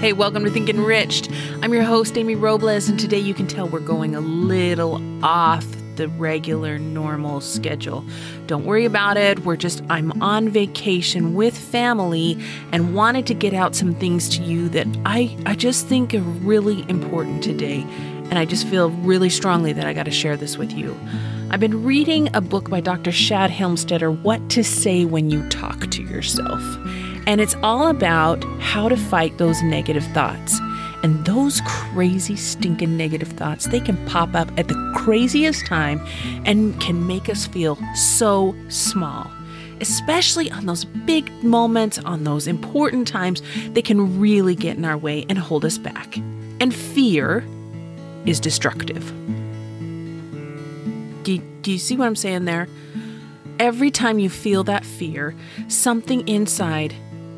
Hey, welcome to Think Enriched. I'm your host, Amy Robles, and today you can tell we're going a little off the regular, normal schedule. Don't worry about it. I'm on vacation with family and wanted to get out some things to you that I just think are really important today. And I just feel really strongly that I got to share this with you. I've been reading a book by Dr. Shad Helmstetter, What to Say When You Talk to Yourself. And it's all about how to fight those negative thoughts. And those crazy, stinking negative thoughts, they can pop up at the craziest time and can make us feel so small. Especially on those big moments, on those important times, they can really get in our way and hold us back. And fear is destructive. Do you see what I'm saying there? Every time you feel that fear, something inside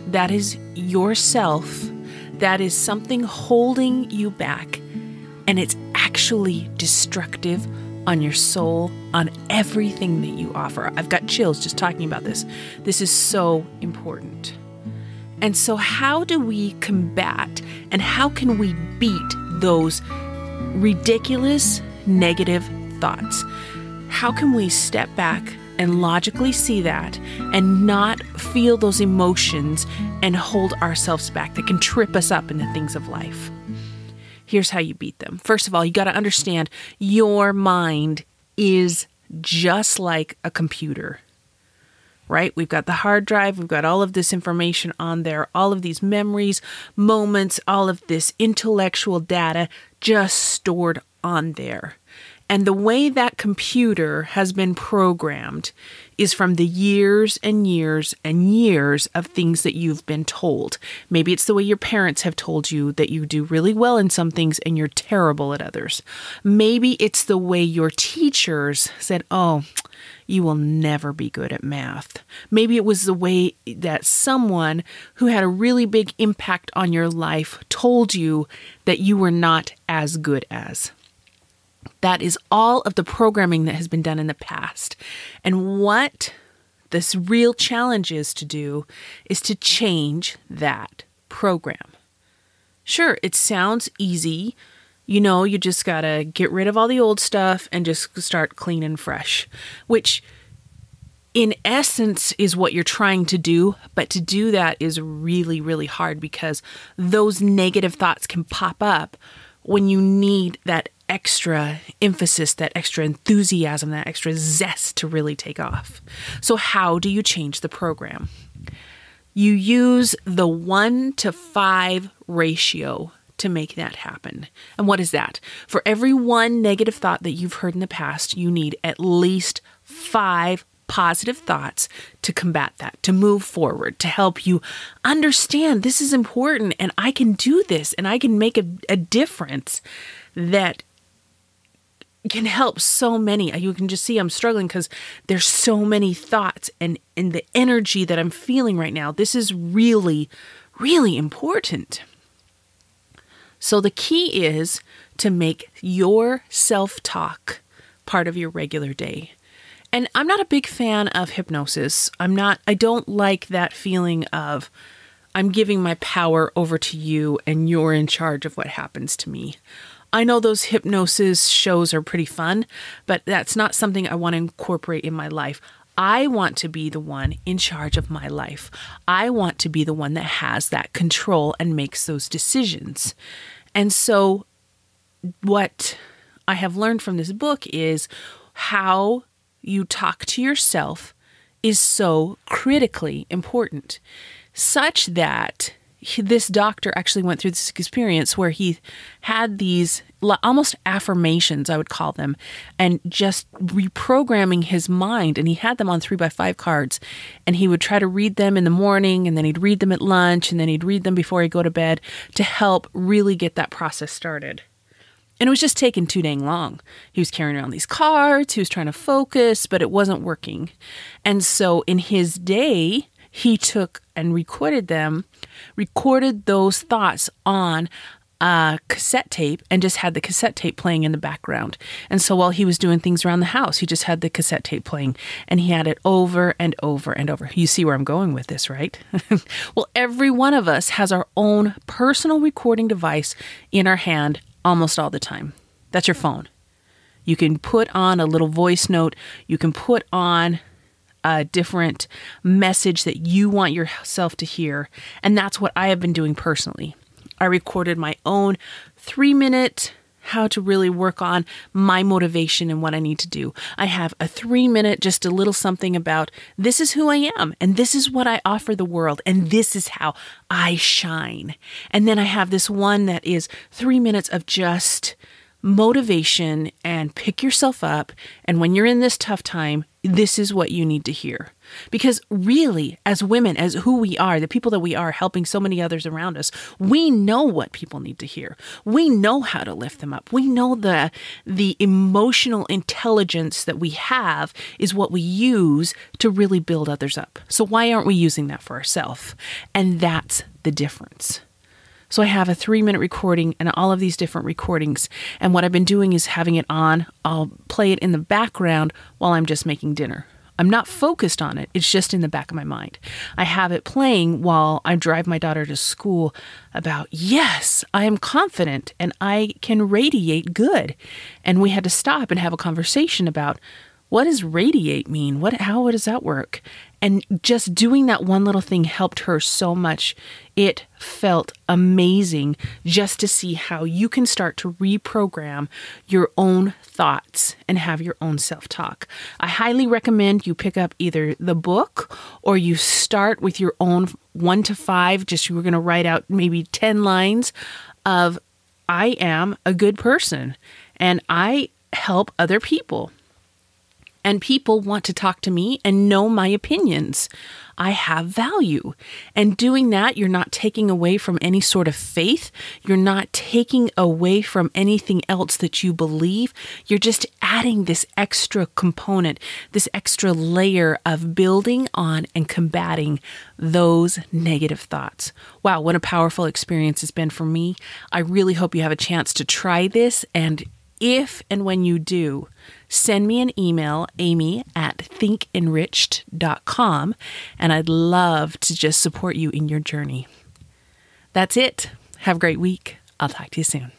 that is yourself, that is something holding you back, and it's actually destructive on your soul, on everything that you offer. I've got chills just talking about this. This is so important. And so how do we combat and how can we beat those ridiculous negative thoughts? How can we step back and logically see that and not feel those emotions and hold ourselves back that can trip us up in the things of life? Here's how you beat them. First of all, you got to understand your mind is just like a computer, right? We've got the hard drive. We've got all of this information on there, all of these memories, moments, all of this intellectual data just stored on there. And the way that computer has been programmed is from the years and years and years of things that you've been told. Maybe it's the way your parents have told you that you do really well in some things and you're terrible at others. Maybe it's the way your teachers said, oh, you will never be good at math. Maybe it was the way that someone who had a really big impact on your life told you that you were not as good as. That is all of the programming that has been done in the past. And what this real challenge is to do is to change that program. Sure, it sounds easy. You know, you just got to get rid of all the old stuff and just start clean and fresh, which in essence is what you're trying to do. But to do that is really, really hard because those negative thoughts can pop up when you need that extra emphasis, that extra enthusiasm, that extra zest to really take off. So how do you change the program? You use the 1-to-5 ratio to make that happen. And what is that? For every one negative thought that you've heard in the past, you need at least 5 positive thoughts to combat that, to move forward, to help you understand this is important and I can do this and I can make a difference that can help so many. You can just see I'm struggling because there's so many thoughts and the energy that I'm feeling right now. This is really, really important. So the key is to make your self-talk part of your regular day. And I'm not a big fan of hypnosis. I don't like that feeling of I'm giving my power over to you and you're in charge of what happens to me. I know those hypnosis shows are pretty fun, but that's not something I want to incorporate in my life. I want to be the one in charge of my life. I want to be the one that has that control and makes those decisions. And so what I have learned from this book is how you talk to yourself is so critically important, such that this doctor actually went through this experience where he had these almost affirmations, I would call them, and just reprogramming his mind. And he had them on 3x5 cards, and he would try to read them in the morning, and then he'd read them at lunch, and then he'd read them before he'd go to bed to help really get that process started. And it was just taking too dang long. He was carrying around these cards, he was trying to focus, but it wasn't working. And so in his day, he took and recorded those thoughts on cassette tape and just had the cassette tape playing in the background. And so while he was doing things around the house, he just had the cassette tape playing, and he had it over and over and over. You see where I'm going with this, right? Well, every one of us has our own personal recording device in our hand almost all the time. That's your phone. You can put on a little voice note. You can put on a different message that you want yourself to hear. And that's what I have been doing personally. I recorded my own 3-minute how to really work on my motivation and what I need to do. I have a 3-minute, just a little something about this is who I am and this is what I offer the world and this is how I shine. And then I have this one that is 3 minutes of just motivation and pick yourself up. And when you're in this tough time, this is what you need to hear. Because really, as women, as who we are, the people that we are helping so many others around us, we know what people need to hear. We know how to lift them up. We know the emotional intelligence that we have is what we use to really build others up. So why aren't we using that for ourselves? And that's the difference. So I have a 3-minute recording and all of these different recordings. And what I've been doing is having it on. I'll play it in the background while I'm just making dinner. I'm not focused on it. It's just in the back of my mind. I have it playing while I drive my daughter to school about, yes, I am confident and I can radiate good. And we had to stop and have a conversation about, what does radiate mean? How does that work? And just doing that one little thing helped her so much. It felt amazing just to see how you can start to reprogram your own thoughts and have your own self-talk. I highly recommend you pick up either the book or you start with your own 1 to 5. Just you were going to write out maybe 10 lines of, I am a good person and I help other people. And people want to talk to me and know my opinions. I have value. And doing that, you're not taking away from any sort of faith. You're not taking away from anything else that you believe. You're just adding this extra component, this extra layer of building on and combating those negative thoughts. Wow, what a powerful experience it's been for me. I really hope you have a chance to try this. And if and when you do, send me an email, amy@thinkenriched.com, and I'd love to just support you in your journey. That's it. Have a great week. I'll talk to you soon.